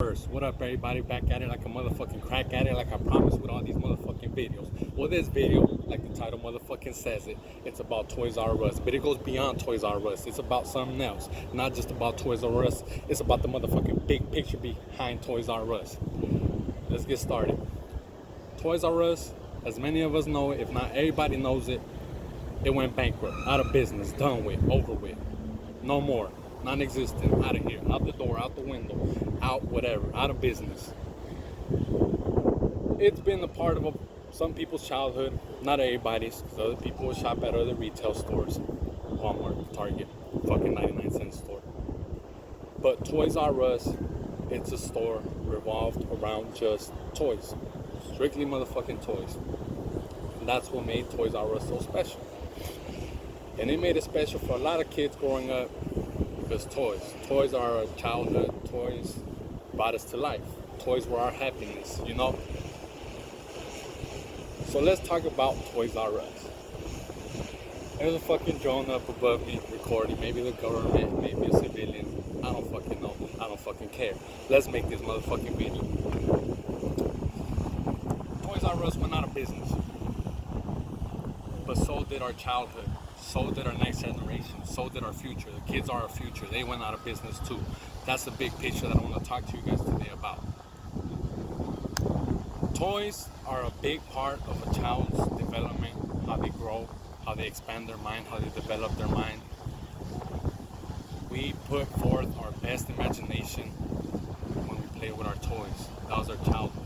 First, what up, everybody? Back at it like a motherfucking crack at it, like I promised with all these motherfucking videos. Well, this video, like the title motherfucking says it, it's about Toys R Us, but it goes beyond Toys R Us. It's about something else, not just about Toys R Us. It's about the motherfucking big picture behind Toys R Us. Let's get started. Toys R Us, as many of us know it, if not everybody knows it, it went bankrupt, out of business, done with, over with, no more. Non-existent, out of here, out the door, out the window, out whatever, out of business. It's been a part of some people's childhood, not everybody's, because other people will shop at other retail stores, Walmart, Target, fucking 99-cent store. But Toys R Us, it's a store revolved around just toys, strictly motherfucking toys. And that's what made Toys R Us so special. And it made it special for a lot of kids growing up. Because toys are our childhood. Toys brought us to life. Toys were our happiness, you know. So let's talk about Toys R Us. There's a fucking drone up above me recording. Maybe the government, maybe a civilian. I don't fucking know. I don't fucking care. Let's make this motherfucking video. Toys R Us went out of business, but so did our childhood. So did our next generation. So did our future. The kids are our future. They went out of business too. That's the big picture that I want to talk to you guys today about. Toys are a big part of a child's development, how they grow, how they expand their mind, how they develop their mind. We put forth our best imagination when we play with our toys. That was our childhood.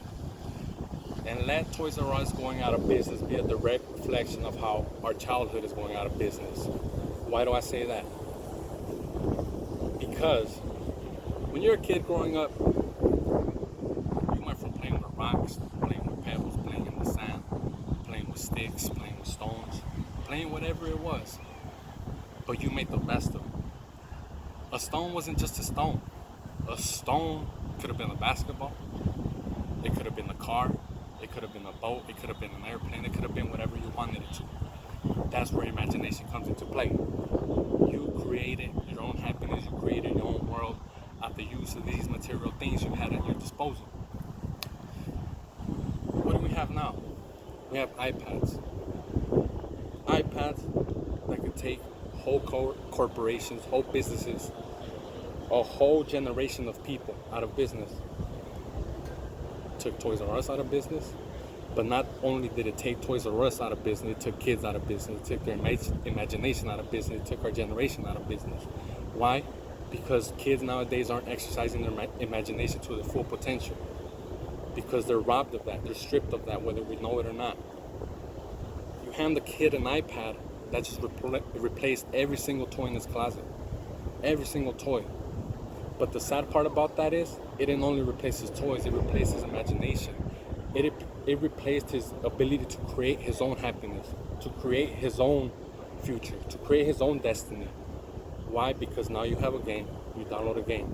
And let Toys R Us going out of business be a direct reflection of how our childhood is going out of business. Why do I say that? Because when you're a kid growing up, you went from playing with rocks, playing with pebbles, playing in the sand, playing with sticks, playing with stones, playing whatever it was. But you made the best of it. A stone wasn't just a stone. A stone could have been a basketball. It could have been a car. It could have been a boat, it could have been an airplane, it could have been whatever you wanted it to. That's where imagination comes into play. You created your own happiness, you created your own world out the use of these material things you had at your disposal. What do we have now? We have iPads. iPads that could take whole corporations, whole businesses, a whole generation of people out of business. Took Toys R Us out of business, but not only did it take Toys R Us out of business, it took kids out of business, it took their imagination out of business, it took our generation out of business. Why? Because kids nowadays aren't exercising their imagination to their full potential, because they're robbed of that, they're stripped of that, whether we know it or not. You hand the kid an iPad, that just replaced every single toy in his closet, every single toy. But the sad part about that is, it didn't only replace his toys, it replaced his imagination. It replaced his ability to create his own happiness, to create his own future, to create his own destiny. Why? Because now you have a game, you download a game.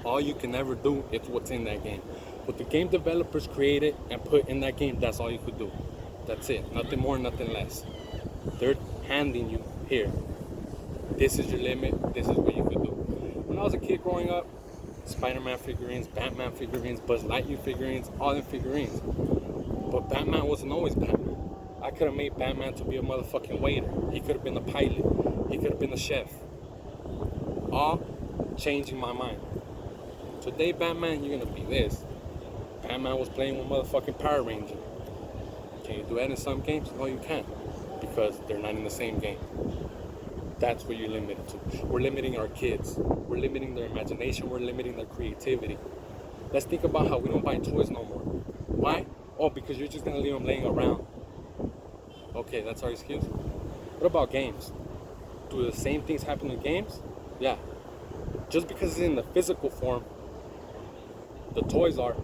All you can ever do is what's in that game. What the game developers created and put in that game, that's all you could do. That's it, nothing more, nothing less. They're handing you, here, this is your limit, this is what you could do. When I was a kid growing up, Spider-Man figurines, Batman figurines, Buzz Lightyear figurines, all them figurines. But Batman wasn't always Batman. I could have made Batman to be a motherfucking waiter. He could have been a pilot. He could have been a chef. All changing my mind. Today, Batman, you're gonna be this. Batman was playing with motherfucking Power Ranger. Can you do that in some games? No, you can't. Because they're not in the same game. That's what you're limited to. We're limiting our kids. We're limiting their imagination. We're limiting their creativity. Let's think about how we don't buy toys no more. Why? Oh, because you're just going to leave them laying around. Okay, that's our excuse. What about games? Do the same things happen in games? Yeah. Just because it's in the physical form, the toys are,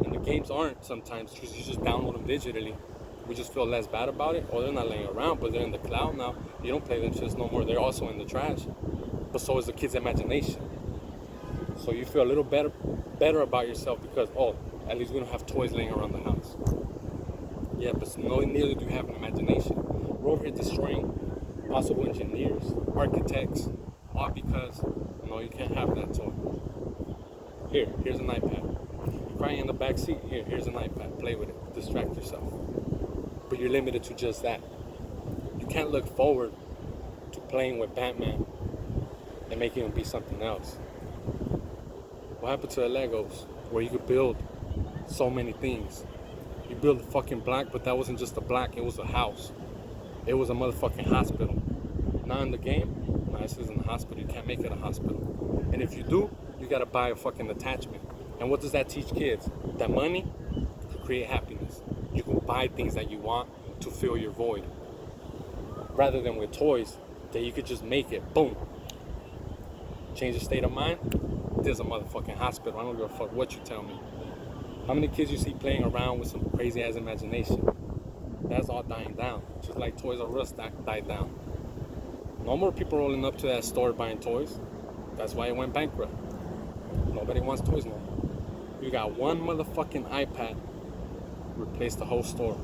and the games aren't sometimes, because you just download them digitally. We just feel less bad about it. Oh, they're not laying around, but they're in the cloud now. You don't play them shits no more. They're also in the trash. But so is the kid's imagination. So you feel a little better about yourself because, oh, at least we don't have toys laying around the house. Yeah, but neither do you have an imagination. We're over here destroying possible engineers, architects, all because, no, you can't have that toy. Here's an iPad. You're crying in the back seat. Here's an iPad. Play with it. Distract yourself. But you're limited to just that. You can't look forward to playing with Batman and making him be something else. What happened to the Legos where you could build so many things? You build a fucking block, but that wasn't just a block, it was a house. It was a motherfucking hospital. Now in the game, no, this isn't a hospital. You can't make it a hospital. And if you do, you gotta buy a fucking attachment. And what does that teach kids? That money can create happiness. You can buy things that you want to fill your void. Rather than with toys that you could just make it, boom. Change your state of mind, there's a motherfucking hospital. I don't give a fuck what you tell me. How many kids you see playing around with some crazy ass imagination? That's all dying down. Just like Toys R Us died down. No more people rolling up to that store buying toys. That's why it went bankrupt. Nobody wants toys no more. You got one motherfucking iPad, replace the whole store.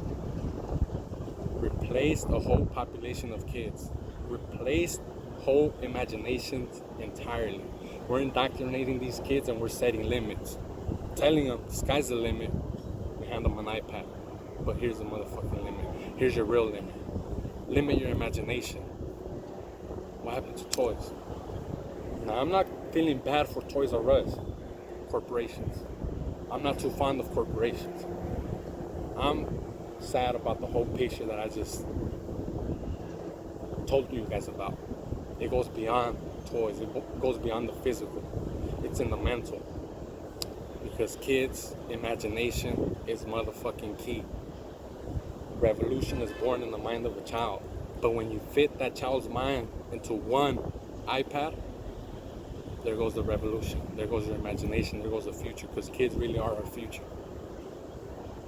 Replace the whole population of kids. Replace whole imaginations entirely. We're indoctrinating these kids and we're setting limits. Telling them, the sky's the limit. We hand them an iPad. But here's the motherfucking limit. Here's your real limit. Limit your imagination. What happened to toys? Now, I'm not feeling bad for Toys R Us corporations. I'm not too fond of corporations. I'm sad about the whole picture that I just told you guys about. It goes beyond toys. It goes beyond the physical. It's in the mental. Because kids' imagination is motherfucking key. Revolution is born in the mind of a child. But when you fit that child's mind into one iPad, there goes the revolution. There goes your imagination. There goes the future. Because kids really are our future.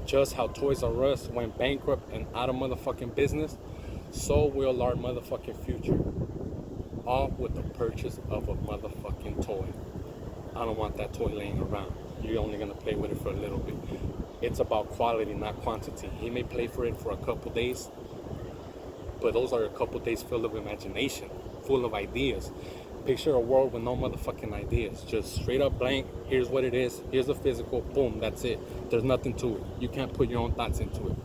Just how Toys R Us went bankrupt and out of motherfucking business, so will our motherfucking future. All with the purchase of a motherfucking toy. I don't want that toy laying around. You're only gonna play with it for a little bit. It's about quality, not quantity. He may play for it for a couple days, but those are a couple days filled of imagination, full of ideas. Picture a world with no motherfucking ideas. Just straight up blank. Here's what it is. Here's the physical. Boom, that's it. There's nothing to it. You can't put your own thoughts into it.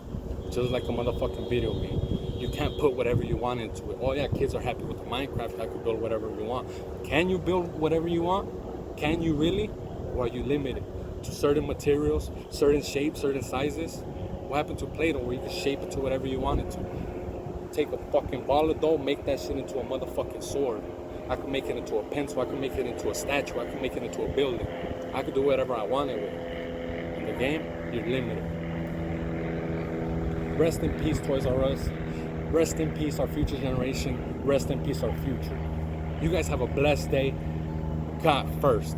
Just like a motherfucking video game. You can't put whatever you want into it. Oh yeah, kids are happy with the Minecraft. I could build whatever you want. Can you build whatever you want? Can you really? Or are you limited to certain materials, certain shapes, certain sizes? What happened to Play-Doh where you can shape it to whatever you want it to? Take a fucking ball of dough, make that shit into a motherfucking sword. I could make it into a pencil. I could make it into a statue. I could make it into a building. I could do whatever I wanted with it. In the game, you're limited. Rest in peace, Toys R Us. Rest in peace, our future generation. Rest in peace, our future. You guys have a blessed day. God first.